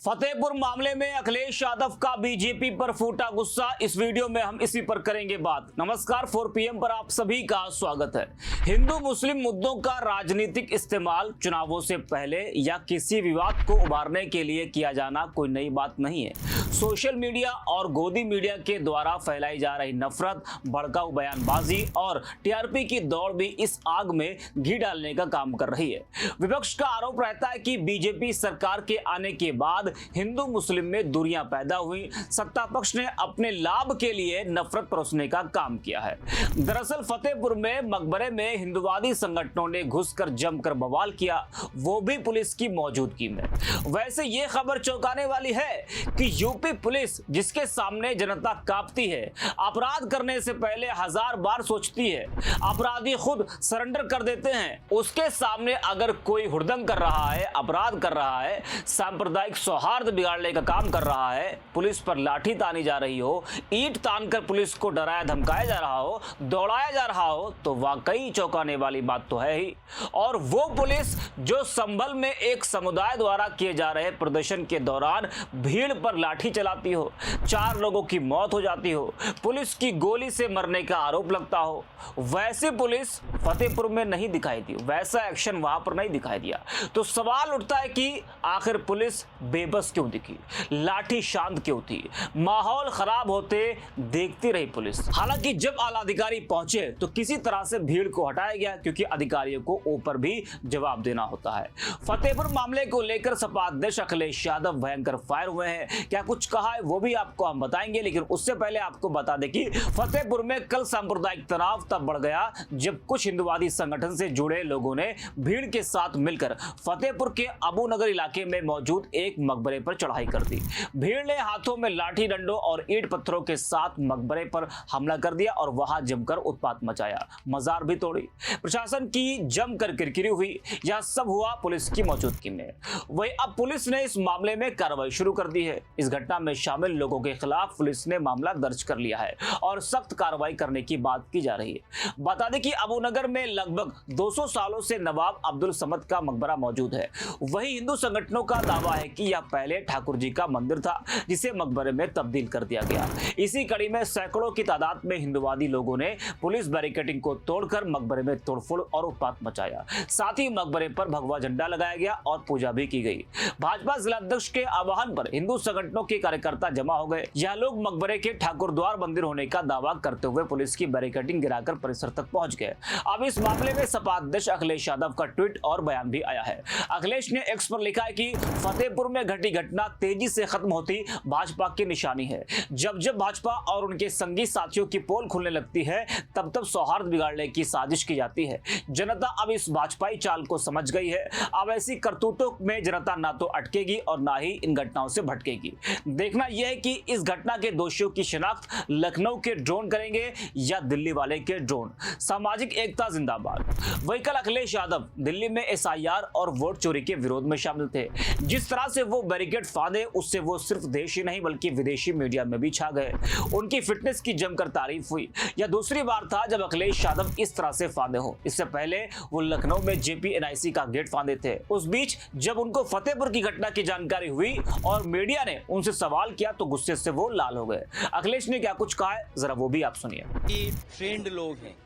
फतेहपुर मामले में अखिलेश यादव का बीजेपी पर फूटा गुस्सा। इस वीडियो में हम इसी पर करेंगे बात। नमस्कार, 4 PM पर आप सभी का स्वागत है। हिंदू मुस्लिम मुद्दों का राजनीतिक इस्तेमाल चुनावों से पहले या किसी विवाद को उभारने के लिए किया जाना कोई नई बात नहीं है। सोशल मीडिया और गोदी मीडिया के द्वारा फैलाई जा रही नफरत, भड़काऊ बयानबाजी और टीआरपी की दौड़ भी इस आग में घी डालने का काम कर रही है। विपक्ष का आरोप रहता है कि बीजेपी सरकार के आने के बाद हिंदू मुस्लिम में दूरियां पैदा हुई। सत्ता पक्ष ने अपने लाभ के लिए नफरत परोसने का काम किया है। दरअसल फतेहपुर में मकबरे में हिंदुवादी संगठनों ने घुसकर जमकर बवाल किया, वो भी पुलिस की मौजूदगी में। वैसे ये खबर चौंकाने वाली है कि यूपी पुलिस, जिसके सामने जनता कांपती है, अपराध करने से पहले 1000 बार सोचती है, अपराधी खुद सरेंडर कर देते हैं, उसके सामने अगर कोई हुड़दंग कर रहा है, अपराध कर रहा है, सांप्रदायिक सौहार्द बिगाड़ने का काम कर रहा है, पुलिस पर लाठी तानी जा रही हो, ईंट तानकर पुलिस को डराया धमकाया जा रहा हो, दौड़ाया जा रहा हो, तो वाकई चौंकाने वाली बात तो है ही। और वो पुलिस जो संभल में एक समुदाय द्वारा किए जा रहे प्रदर्शन के दौरान भीड़ पर लाठी चलाती हो, 4 लोगों की मौत हो जाती हो, पुलिस की गोली से मरने का आरोप लगता हो, वैसी पुलिस फतेहपुर में नहीं दिखाई दी, वैसा एक्शन वहां पर नहीं दिखाई दिया। तो सवाल उठता है कि आखिर पुलिस बेबस क्यों दिखी, लाठी शांत क्यों थी, माहौल खराब होते देखती रही पुलिस। हालांकि जब आला अधिकारी पहुंचे तो किसी तरह से भीड़ को हटाया गया, क्योंकि अधिकारियों को ऊपर भी जवाब देना होता है। फतेहपुर मामले को लेकर सपा अध्यक्ष अखिलेश यादव भयंकर फायर हुए हैं। क्या कुछ कहा है वो भी आपको हम बताएंगे, लेकिन उससे पहले आपको बता दें कि फतेहपुर में कल सांप्रदायिक तनाव तब बढ़ गया जब कुछ हिंदुवादी संगठन से जुड़े लोगों ने भीड़ के साथ मिलकर फतेहपुर के अबूनगर इलाके में मौजूद एक मकबरे पर चढ़ाई कर दी। भीड़ ने हाथों में लाठी डंडों और ईंट पत्थरों के साथ मकबरे पर हमला कर दिया और वहां जमकर उत्पात मचाया, मजार भी तोड़ी। प्रशासन की जमकर किरकिरी हुई। यह सब हुआ पुलिस की मौजूदगी में। वही अब पुलिस ने इस मामले में कार्रवाई शुरू कर दी है। इस घटना में शामिल लोगों के खिलाफ पुलिस ने मामला दर्ज कर लिया है और सख्त कार्रवाई करने की बात की जा रही है। बता दें कि अबूनगर में लगभग 200 सालों से नवाब अब्दुल समद का मकबरा मौजूद है। वही हिंदू संगठनों का दावा है कि यह पहले ठाकुर जी का मंदिर था, जिसे मकबरे में तब्दील कर दिया गया। इसी कड़ी में सैकड़ों की तादाद में हिंदुवादी लोगों ने पुलिस बैरिकेडिंग को तोड़कर मकबरे में तोड़फोड़ और उत्पात मचाया। साथ ही मकबरे पर भगवा झंडा लगाया गया और पूजा भी की गई। भाजपा जिलाध्यक्ष के आह्वान पर हिंदू संगठनों के कार्यकर्ता जमा हो गए। यह लोग मकबरे के ठाकुर द्वार मंदिर होने का दावा करते हुए पुलिस की बैरिकेडिंग गिराकर परिसर तक पहुंच गए। अब इस मामले में सपा अध्यक्ष अखिलेश यादव का ट्वीट और बयान भी आया है। अखिलेश ने एक्स पर लिखा है कि फतेहपुर में घटी घटना तेजी से खत्म होती भाजपा की निशानी है। जब जब भाजपा और उनके संगी साथियों की पोल खुलने लगती है, तब तब सौहार्द बिगाड़ने की साजिश की जाती है। जनता अब इस भाजपाई चाल को समझ गई है। अब ऐसी करतूतों में जनता ना तो अटकेगी और ना ही इन घटनाओं से भटकेगी। देखना यह है कि इस घटना के दोषियों की शिनाख्त लखनऊ के ड्रोन करेंगे या दिल्ली वाले के ड्रोन। सामाजिक एकता जिंदाबाद। वही कल अखिलेश यादव दिल्ली में SIR और वोट चोरी के विरोध में शामिल थे। जिस तरह से वो बैरिकेड फांदे, उससे वो सिर्फ देश ही नहीं बल्कि विदेशी मीडिया में भी छा गए। उनकी फिटनेस की जमकर तारीफ हुई। यह दूसरी बार था जब अखिलेश यादव इस तरह से फांदे हो। इससे पहले वो लखनऊ में JP NIC का गेट फांदे थे। उस बीच जब उनको फतेहपुर की घटना की जानकारी हुई और मीडिया ने उनसे सवाल किया तो गुस्से से वो लाल हो गए। अखिलेश ने क्या कुछ कहा है, जरा वो भी आप सुनिए। ये ट्रेंड लोग हैं,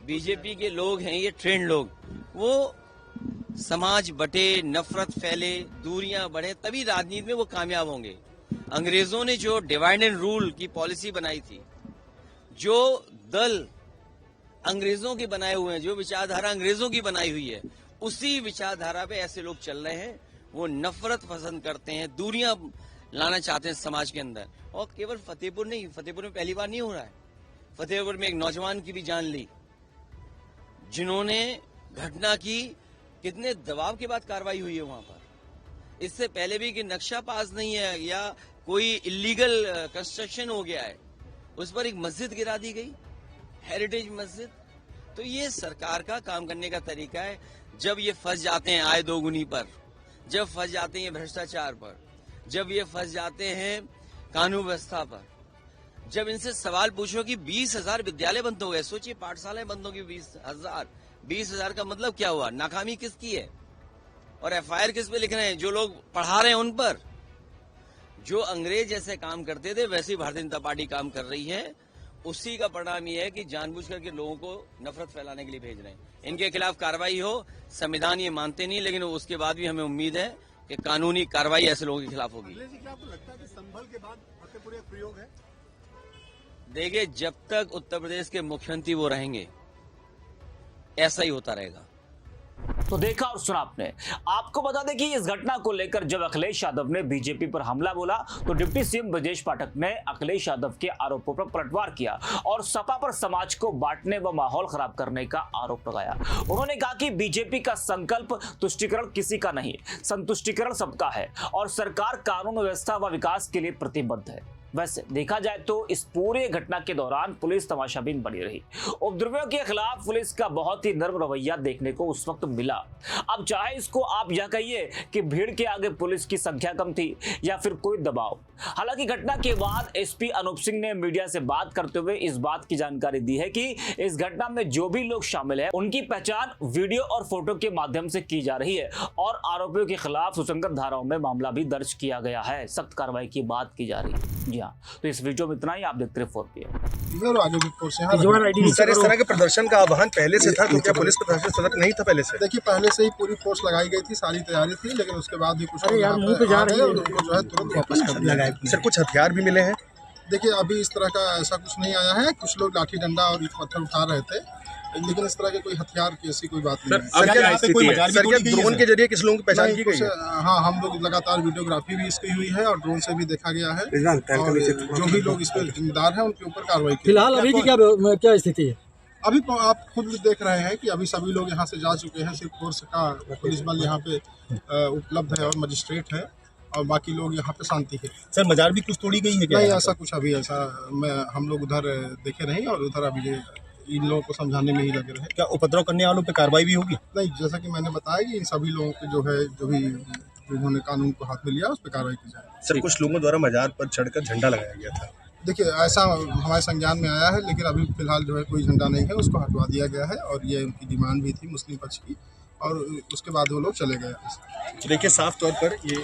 बीजेपी के लोग हैं, ये ट्रेंड लोग, वो समाज बटे, नफरत फैले, दूरियां बढ़े, तभी राजनीति में वो कामयाब होंगे। अंग्रेजों ने जो डिवाइड एंड रूल की पॉलिसी बनाई थी, जो दल अंग्रेजों के बनाए हुए हैं, जो विचारधारा अंग्रेजों की बनाई हुई है, उसी विचारधारा पे ऐसे लोग चल रहे हैं। वो नफरत पसंद करते हैं, दूरियां लाना चाहते हैं समाज के अंदर। और केवल फतेहपुर नहीं, फतेहपुर में पहली बार नहीं हो रहा है। फतेहपुर में एक नौजवान की भी जान ली, जिन्होंने घटना की। कितने दबाव के बाद कार्रवाई हुई है वहां पर। इससे पहले भी कि नक्शा पास नहीं है या कोई इलीगल कंस्ट्रक्शन हो गया है, उस पर एक मस्जिद गिरा दी गई, हेरिटेज मस्जिद। तो ये सरकार का काम करने का तरीका है। जब ये फंस जाते हैं आय दोगुनी पर, जब फंस जाते हैं भ्रष्टाचार पर, जब ये फंस जाते हैं कानून व्यवस्था पर, जब इनसे सवाल पूछो कि 20,000 विद्यालय बंद हो गए, सोचिए पाठशालाएं बंद होगी 20,000 का मतलब क्या हुआ, नाकामी किसकी है? और FIR किस पे लिख रहे हैं? जो लोग पढ़ा रहे हैं उन पर। जो अंग्रेज जैसे काम करते थे वैसे ही भारतीय जनता पार्टी काम कर रही है। उसी का परिणाम ये है कि जानबूझ करके लोगों को नफरत फैलाने के लिए भेज रहे हैं। इनके खिलाफ कार्रवाई हो, संविधान ये मानते नहीं, लेकिन उसके बाद भी हमें उम्मीद है कि कानूनी कार्रवाई ऐसे लोगों के खिलाफ होगी। क्या आपको लगता है कि संभल के बाद फतेहपुर एक प्रयोग है? देखिए, जब तक उत्तर प्रदेश के मुख्यमंत्री वो रहेंगे ऐसा ही होता रहेगा। तो देखा और सुना आपने। आपको बता दें कि इस घटना को लेकर जब अखिलेश यादव ने बीजेपी पर हमला बोला तो डिप्टी सीएम ब्रजेश पाठक ने अखिलेश यादव के आरोपों पर पलटवार किया और सपा पर समाज को बांटने व माहौल खराब करने का आरोप लगाया। उन्होंने कहा कि बीजेपी का संकल्प तुष्टीकरण किसी का नहीं, संतुष्टीकरण सबका है और सरकार कानून व्यवस्था व विकास के लिए प्रतिबद्ध है। वैसे देखा जाए तो इस पूरे घटना के दौरान पुलिस तमाशाबीन बनी रही। उपद्रवियों के खिलाफ पुलिस का बहुत ही नर्म रवैया देखने को उस वक्त मिला। अब चाहे इसको आप यह कहिए कि भीड़ के आगे पुलिस की संख्या कम थी या फिर कोई दबाव। हालांकि घटना के बाद एसपी अनूप सिंह ने मीडिया से बात करते हुए इस बात की जानकारी दी है कि इस घटना में जो भी लोग शामिल है उनकी पहचान वीडियो और फोटो के माध्यम से की जा रही है और आरोपियों के खिलाफ सुसंगत धाराओं में मामला भी दर्ज किया गया है। सख्त कार्रवाई की बात की जा रही है। तो इस वीडियो में इतना ही। आप देखते रहे 4PM। सर, इस तरह के प्रदर्शन का आह्वान पहले से था तो क्या पुलिस प्रशासन सतर्क नहीं था पहले से? देखिए, पहले से ही पूरी फोर्स लगाई गई थी, सारी तैयारी थी, लेकिन उसके बाद भी कुछ लोग यहाँ पे आ गए और उनको जो है तुरंत वापस कर दिया गया। सर, कुछ हथियार भी मिले हैं? देखिए, अभी इस तरह का ऐसा कुछ नहीं आया है। कुछ लोग लाठी डंडा और ईंट पत्थर उठा रहे थे, लेकिन इस तरह के कोई हथियार की ऐसी कोई बात नहीं है। सर, ड्रोन के जरिए किस लोगों की पहचान की गई है? हाँ, हम लोग लगातार वीडियोग्राफी भी इसकी हुई है और ड्रोन से भी देखा गया है और जो भी लोग इसमें जिम्मेदार हैं उनके ऊपर कार्रवाई की। फिलहाल अभी की क्या स्थिति है? अभी तो आप खुद देख रहे हैं कि अभी सभी लोग यहाँ से जा चुके हैं। सिर्फ फोर्स का पुलिस बल यहाँ पे उपलब्ध है और मजिस्ट्रेट है और बाकी लोग यहाँ पे शांति है। सर, मजार भी कुछ तोड़ी गई है क्या? नहीं, ऐसा कुछ अभी हम लोग उधर देखे नहीं और उधर अभी इन लोगों को समझाने में ही लगे रहे। क्या उपद्रव करने वालों पे कार्रवाई भी होगी? नहीं, जैसा कि मैंने बताया कि इन सभी लोगों के जो भी उन्होंने कानून को हाथ में लिया उस पर कार्रवाई की जाए। सर, कुछ लोगों द्वारा मजार पर चढ़कर झंडा लगाया गया था। देखिए, ऐसा हमारे संज्ञान में आया है, लेकिन अभी फिलहाल जो है कोई झंडा नहीं है, उसको हटवा दिया गया है और ये उनकी डिमांड भी थी मुस्लिम पक्ष की और उसके बाद वो लोग चले गए। देखिए, साफ तौर पर ये